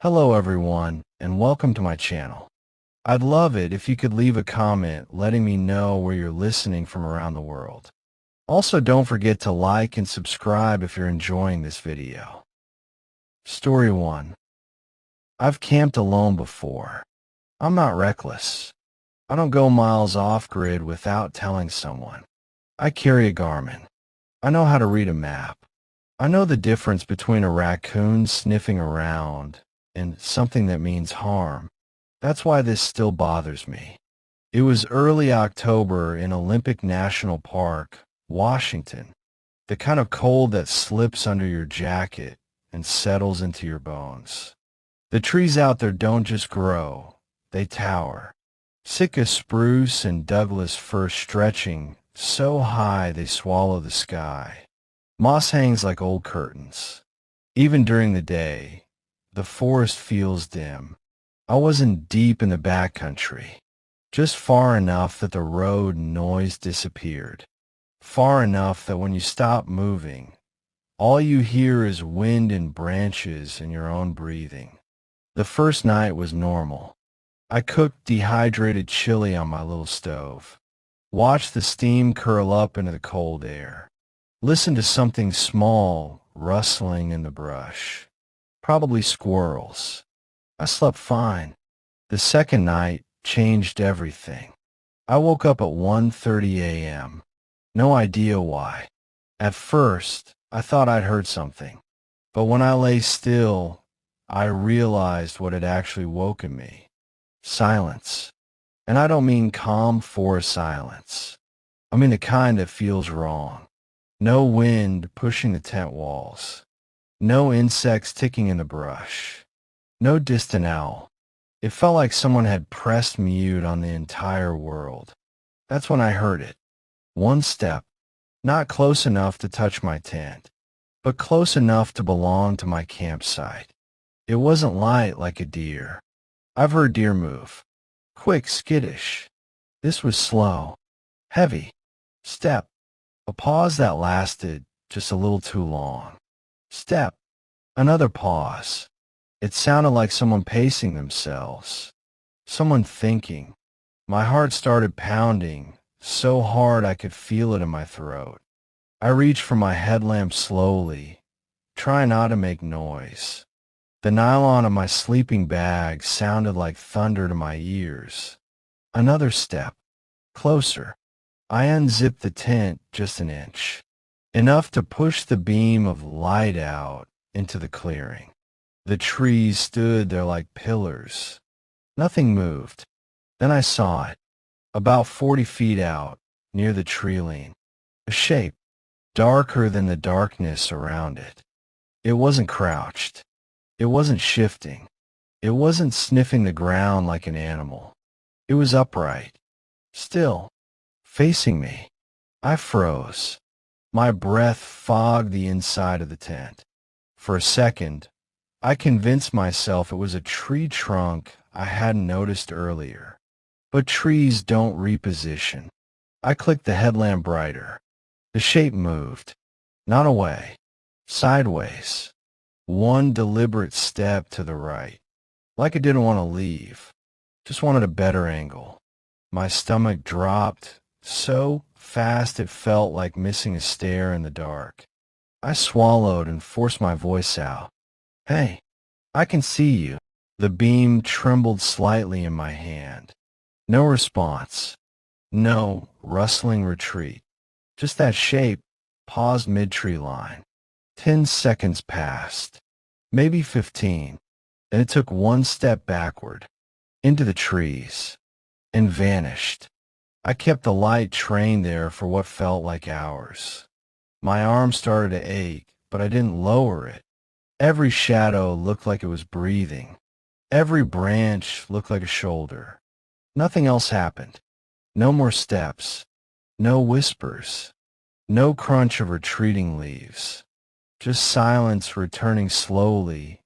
Hello everyone, and welcome to my channel. I'd love it if you could leave a comment letting me know where you're listening from around the world. Also, don't forget to like and subscribe if you're enjoying this video. Story 1. I've camped alone before. I'm not reckless. I don't go miles off-grid without telling someone. I carry a Garmin. I know how to read a map. I know the difference between a raccoon sniffing around and something that means harm. That's why this still bothers me. It was early October in Olympic National Park, Washington. The kind of cold that slips under your jacket and settles into your bones. The trees out there don't just grow, they tower. Sitka spruce and Douglas fir stretching so high they swallow the sky. Moss hangs like old curtains. Even during the day, the forest feels dim. I wasn't deep in the backcountry, just far enough that the road noise disappeared. Far enough that when you stop moving, all you hear is wind and branches and your own breathing. The first night was normal. I cooked dehydrated chili on my little stove, watched the steam curl up into the cold air, listened to something small rustling in the brush, probably squirrels. I slept fine. The second night changed everything. I woke up at 1:30 a.m. No idea why. At first, I thought I'd heard something, but when I lay still, I realized what had actually woken me. Silence. And I don't mean calm forest silence. I mean the kind that feels wrong. No wind pushing the tent walls. No insects ticking in the brush. No distant owl. It felt like someone had pressed mute on the entire world. That's when I heard it. One step. Not close enough to touch my tent, but close enough to belong to my campsite. It wasn't light like a deer. I've heard deer move. Quick, skittish. This was slow. Heavy. Step. A pause that lasted just a little too long. Step. Another pause. It sounded like someone pacing themselves. Someone thinking. My heart started pounding so hard I could feel it in my throat. I reached for my headlamp slowly, trying not to make noise. The nylon of my sleeping bag sounded like thunder to my ears. Another step. Closer. I unzipped the tent just an inch. Enough to push the beam of light out into the clearing. The trees stood there like pillars. Nothing moved. Then I saw it. About 40 feet out, near the tree line. A shape, darker than the darkness around it. It wasn't crouched. It wasn't shifting. It wasn't sniffing the ground like an animal. It was upright. Still. Facing me. I froze. My breath fogged the inside of the tent. For a second, I convinced myself it was a tree trunk I hadn't noticed earlier. But trees don't reposition. I clicked the headlamp brighter. The shape moved. Not away. Sideways. One deliberate step to the right. Like it didn't want to leave. Just wanted a better angle. My stomach dropped so fast it felt like missing a stair in the dark. I swallowed and forced my voice out. Hey, I can see you. The beam trembled slightly in my hand. No response. No rustling retreat. Just that shape paused mid-tree line. 10 seconds passed. Maybe 15. Then it took one step backward. Into the trees. And vanished. I kept the light trained there for what felt like hours. My arm started to ache, but I didn't lower it. Every shadow looked like it was breathing. Every branch looked like a shoulder. Nothing else happened. No more steps. No whispers. No crunch of retreating leaves. Just silence returning slowly,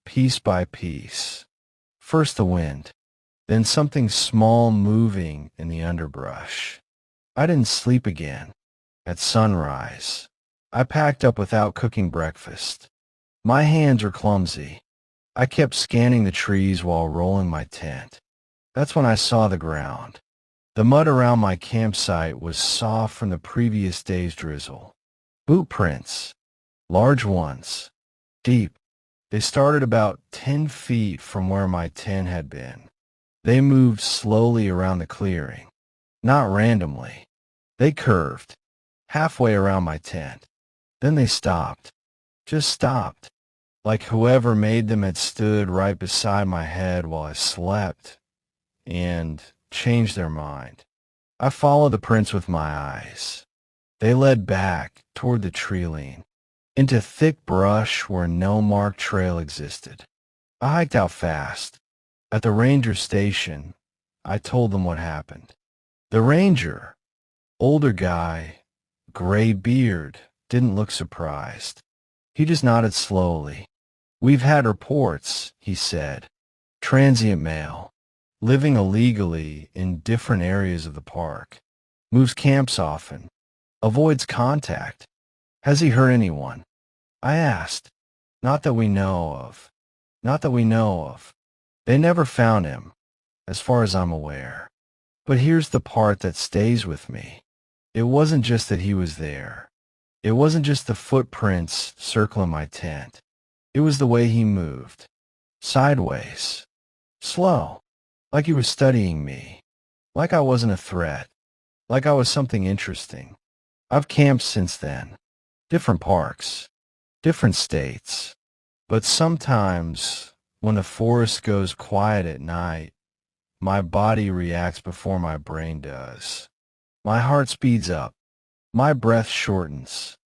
piece by piece. First the wind. Then something small moving in the underbrush. I didn't sleep again. At sunrise, I packed up without cooking breakfast. My hands were clumsy. I kept scanning the trees while rolling my tent. That's when I saw the ground. The mud around my campsite was soft from the previous day's drizzle. Boot prints, large ones, deep. They started about 10 feet from where my tent had been. They moved slowly around the clearing, not randomly. They curved, halfway around my tent. Then they stopped, just stopped, like whoever made them had stood right beside my head while I slept and changed their mind. I followed the prints with my eyes. They led back toward the tree line, into thick brush where no marked trail existed. I hiked out fast. At the ranger station, I told them what happened. The ranger, older guy, gray beard, didn't look surprised. He just nodded slowly. "We've had reports," he said. "Transient male, living illegally in different areas of the park. Moves camps often. Avoids contact. Has he hurt anyone?" I asked. "Not that we know of. Not that we know of. They never found him, as far as I'm aware." But here's the part that stays with me. It wasn't just that he was there. It wasn't just the footprints circling my tent. It was the way he moved. Sideways. Slow. Like he was studying me. Like I wasn't a threat. Like I was something interesting. I've camped since then. Different parks. Different states. But sometimes, when the forest goes quiet at night, my body reacts before my brain does. My heart speeds up. My breath shortens.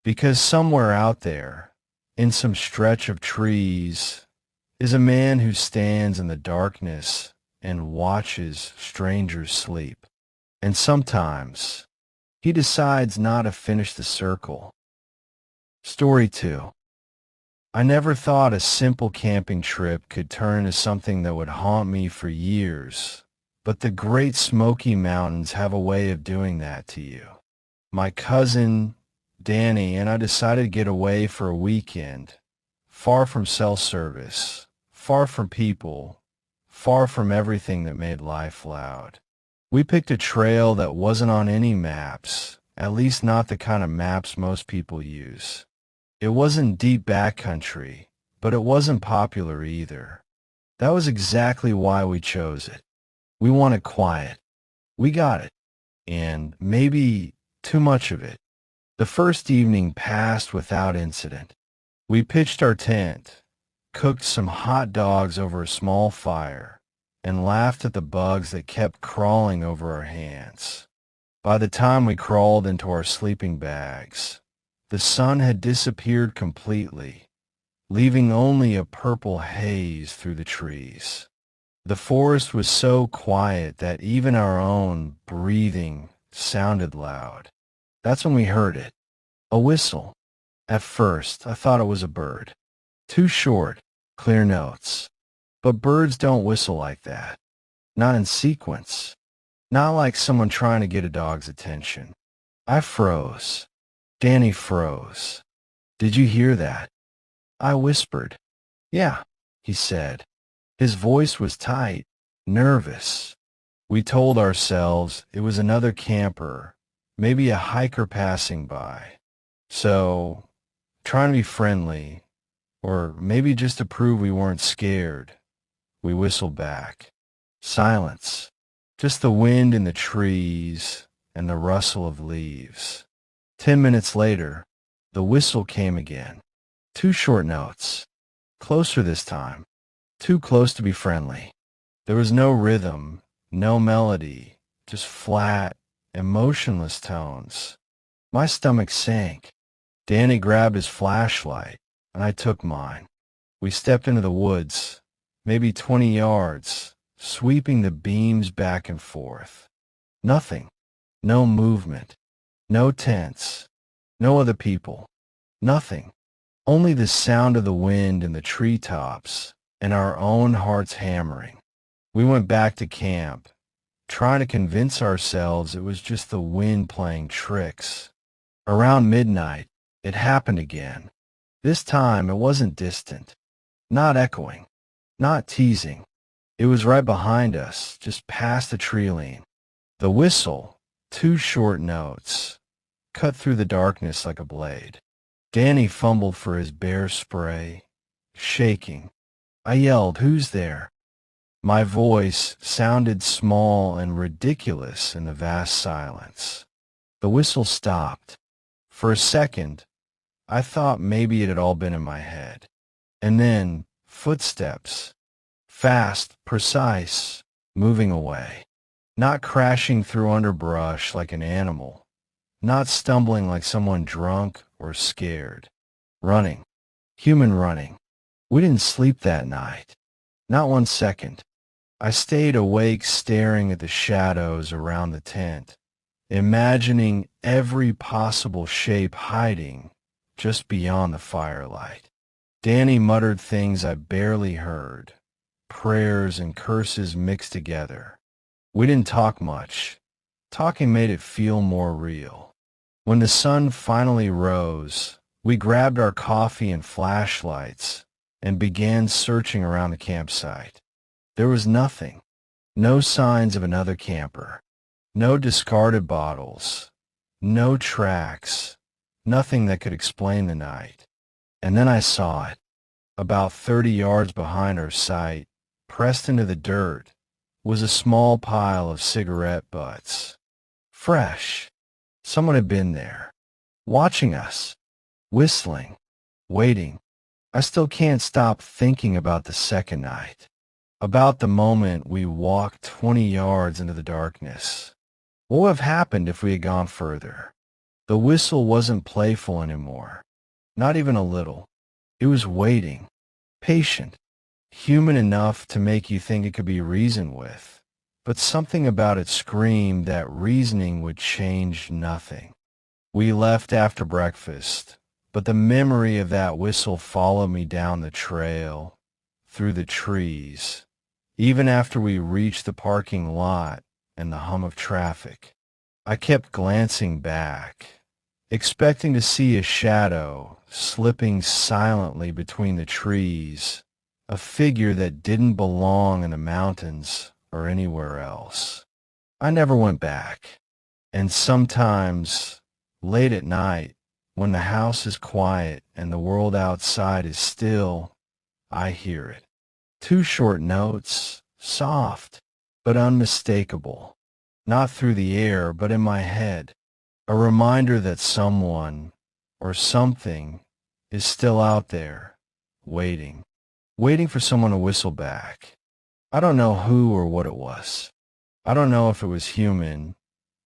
Because somewhere out there, in some stretch of trees, is a man who stands in the darkness and watches strangers sleep. And sometimes, he decides not to finish the circle. Story 2. I never thought a simple camping trip could turn into something that would haunt me for years, but the Great Smoky Mountains have a way of doing that to you. My cousin, Danny, and I decided to get away for a weekend, far from cell service, far from people, far from everything that made life loud. We picked a trail that wasn't on any maps, at least not the kind of maps most people use. It wasn't deep backcountry, but it wasn't popular either. That was exactly why we chose it. We wanted quiet. We got it. And maybe too much of it. The first evening passed without incident. We pitched our tent, cooked some hot dogs over a small fire, and laughed at the bugs that kept crawling over our hands. By the time we crawled into our sleeping bags, the sun had disappeared completely, leaving only a purple haze through the trees. The forest was so quiet that even our own breathing sounded loud. That's when we heard it. A whistle. At first, I thought it was a bird. Too short, clear notes. But birds don't whistle like that. Not in sequence. Not like someone trying to get a dog's attention. I froze. Danny froze. "Did you hear that?" I whispered. "Yeah," he said. His voice was tight, nervous. We told ourselves it was another camper, maybe a hiker passing by. So, trying to be friendly, or maybe just to prove we weren't scared, we whistled back. Silence. Just the wind in the trees and the rustle of leaves. 10 minutes later, the whistle came again. 2 short notes. Closer this time. Too close to be friendly. There was no rhythm, no melody, just flat, emotionless tones. My stomach sank. Danny grabbed his flashlight, and I took mine. We stepped into the woods, maybe 20 yards, sweeping the beams back and forth. Nothing. No movement. No tents. No other people. Nothing. Only the sound of the wind in the treetops and our own hearts hammering. We went back to camp, trying to convince ourselves it was just the wind playing tricks. Around midnight, it happened again. This time, it wasn't distant. Not echoing, not teasing. It was right behind us, just past the tree line. The whistle, two short notes, cut through the darkness like a blade. Danny fumbled for his bear spray, shaking. I yelled, "Who's there?" My voice sounded small and ridiculous in the vast silence. The whistle stopped. For a second, I thought maybe it had all been in my head. And then, footsteps. Fast, precise, moving away. Not crashing through underbrush like an animal. Not stumbling like someone drunk or scared. Running. Human running. We didn't sleep that night. Not 1 second. I stayed awake staring at the shadows around the tent, imagining every possible shape hiding just beyond the firelight. Danny muttered things I barely heard, prayers and curses mixed together. We didn't talk much. Talking made it feel more real. When the sun finally rose, we grabbed our coffee and flashlights and began searching around the campsite. There was nothing. No signs of another camper. No discarded bottles. No tracks. Nothing that could explain the night. And then I saw it. About 30 yards behind our site, pressed into the dirt, was a small pile of cigarette butts. Fresh. Someone had been there, watching us, whistling, waiting. I still can't stop thinking about the second night. About the moment we walked 20 yards into the darkness. What would have happened if we had gone further? The whistle wasn't playful anymore. Not even a little. It was waiting, patient, human enough to make you think it could be reasoned with. But something about it screamed that reasoning would change nothing. We left after breakfast, but the memory of that whistle followed me down the trail, through the trees, even after we reached the parking lot and the hum of traffic. I kept glancing back, expecting to see a shadow slipping silently between the trees, a figure that didn't belong in the mountains or anywhere else. I never went back. And sometimes, late at night, when the house is quiet and the world outside is still, I hear it. Two short notes, soft, but unmistakable. Not through the air, but in my head. A reminder that someone, or something, is still out there, waiting. Waiting for someone to whistle back. I don't know who or what it was. I don't know if it was human,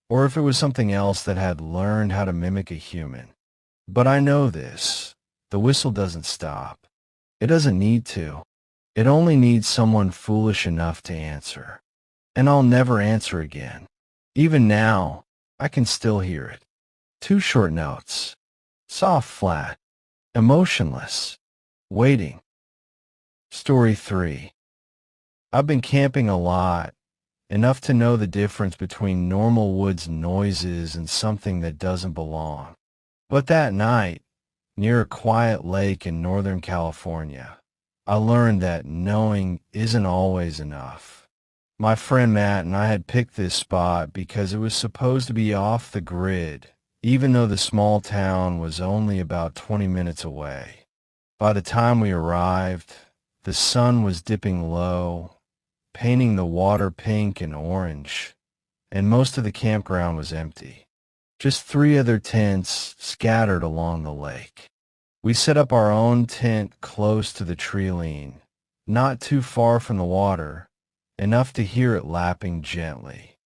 or if it was something else that had learned how to mimic a human. But I know this. The whistle doesn't stop. It doesn't need to. It only needs someone foolish enough to answer. And I'll never answer again. Even now, I can still hear it. Two short notes. Soft, flat, emotionless, waiting. Story 3. I've been camping a lot, enough to know the difference between normal woods noises and something that doesn't belong. But that night, near a quiet lake in Northern California, I learned that knowing isn't always enough. My friend Matt and I had picked this spot because it was supposed to be off the grid, even though the small town was only about 20 minutes away. By the time we arrived, the sun was dipping low, painting the water pink and orange, and most of the campground was empty. Just 3 other tents scattered along the lake. We set up our own tent close to the tree line, not too far from the water, enough to hear it lapping gently.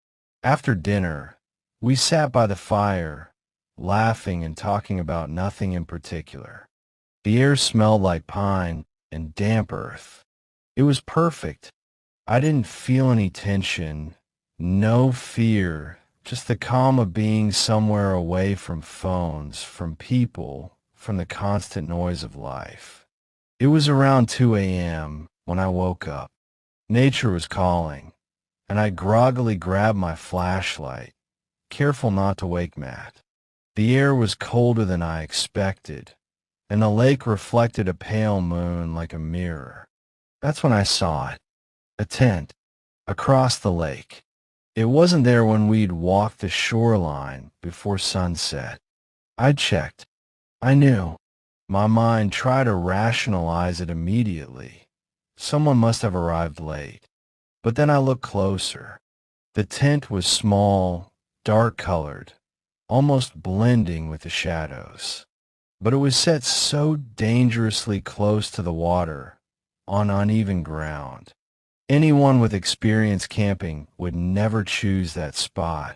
After dinner, we sat by the fire, laughing and talking about nothing in particular. The air smelled like pine and damp earth. It was perfect. I didn't feel any tension, no fear, just the calm of being somewhere away from phones, from people, from the constant noise of life. It was around 2 a.m. when I woke up. Nature was calling, and I groggily grabbed my flashlight, careful not to wake Matt. The air was colder than I expected, and the lake reflected a pale moon like a mirror. That's when I saw it. A tent. Across the lake. It wasn't there when we'd walked the shoreline before sunset. I checked. I knew. My mind tried to rationalize it immediately. Someone must have arrived late. But then I looked closer. The tent was small, dark-colored, almost blending with the shadows. But it was set so dangerously close to the water, on uneven ground. Anyone with experience camping would never choose that spot.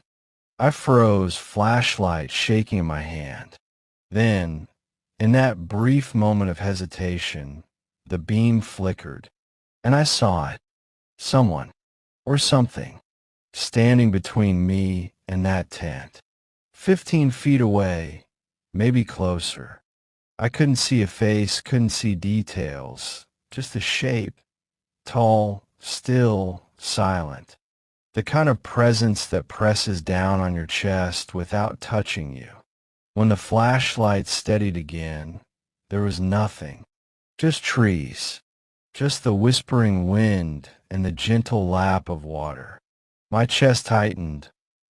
I froze, flashlight shaking in my hand. Then, in that brief moment of hesitation, the beam flickered, and I saw it. Someone, or something, standing between me and that tent. 15 feet away, maybe closer. I couldn't see a face, couldn't see details, just a shape, tall, still, silent. The kind of presence that presses down on your chest without touching you. When the flashlight steadied again, there was nothing. Just trees. Just the whispering wind and the gentle lap of water. My chest tightened.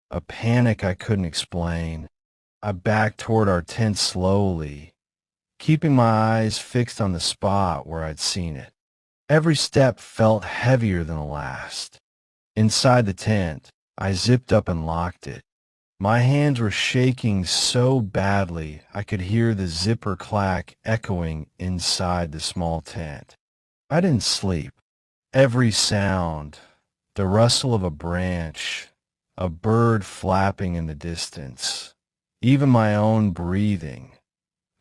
A panic I couldn't explain. I backed toward our tent slowly, keeping my eyes fixed on the spot where I'd seen it. Every step felt heavier than the last. Inside the tent, I zipped up and locked it. My hands were shaking so badly I could hear the zipper clack echoing inside the small tent. I didn't sleep. Every sound, the rustle of a branch, a bird flapping in the distance, even my own breathing,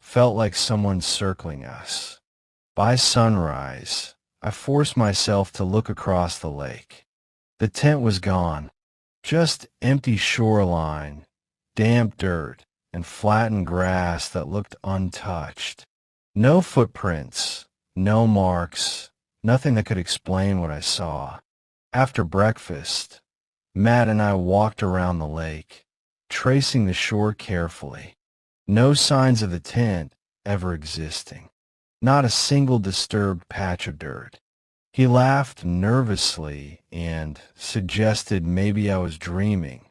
felt like someone circling us. By sunrise, I forced myself to look across the lake. The tent was gone. Just empty shoreline, damp dirt, and flattened grass that looked untouched. No footprints, no marks, nothing that could explain what I saw. After breakfast, Matt and I walked around the lake, tracing the shore carefully. No signs of the tent ever existing. Not a single disturbed patch of dirt. He laughed nervously and suggested maybe I was dreaming.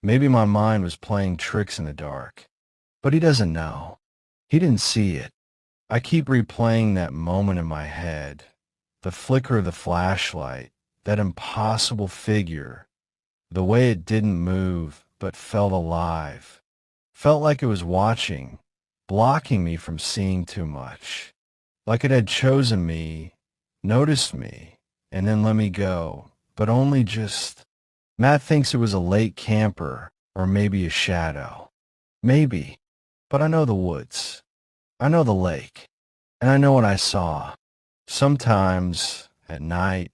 Maybe my mind was playing tricks in the dark. But he doesn't know. He didn't see it. I keep replaying that moment in my head. The flicker of the flashlight, that impossible figure, the way it didn't move but felt alive. Felt like it was watching, blocking me from seeing too much. Like it had chosen me, noticed me, and then let me go, but only just. Matt thinks it was a late camper, or maybe a shadow. Maybe, but I know the woods. I know the lake, and I know what I saw. Sometimes, at night,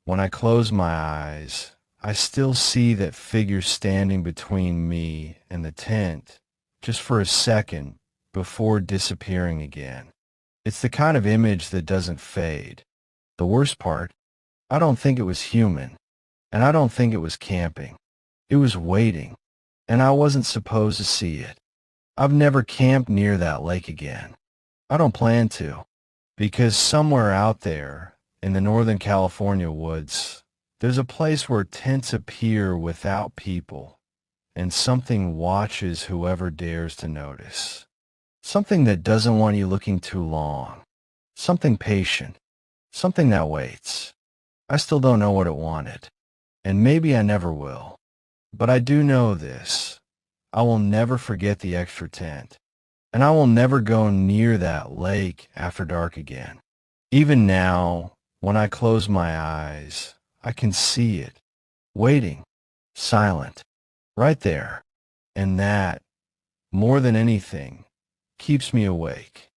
when I close my eyes, I still see that figure standing between me and the tent, just for a second, before disappearing again. It's the kind of image that doesn't fade. The worst part, I don't think it was human, and I don't think it was camping. It was waiting, and I wasn't supposed to see it. I've never camped near that lake again. I don't plan to, because somewhere out there, in the Northern California woods, there's a place where tents appear without people, and something watches whoever dares to notice. Something that doesn't want you looking too long. Something patient. Something that waits. I still don't know what it wanted, and maybe I never will. But I do know this. I will never forget the extra tent, and I will never go near that lake after dark again. Even now, when I close my eyes, I can see it, waiting, silent, right there. And that, more than anything, keeps me awake.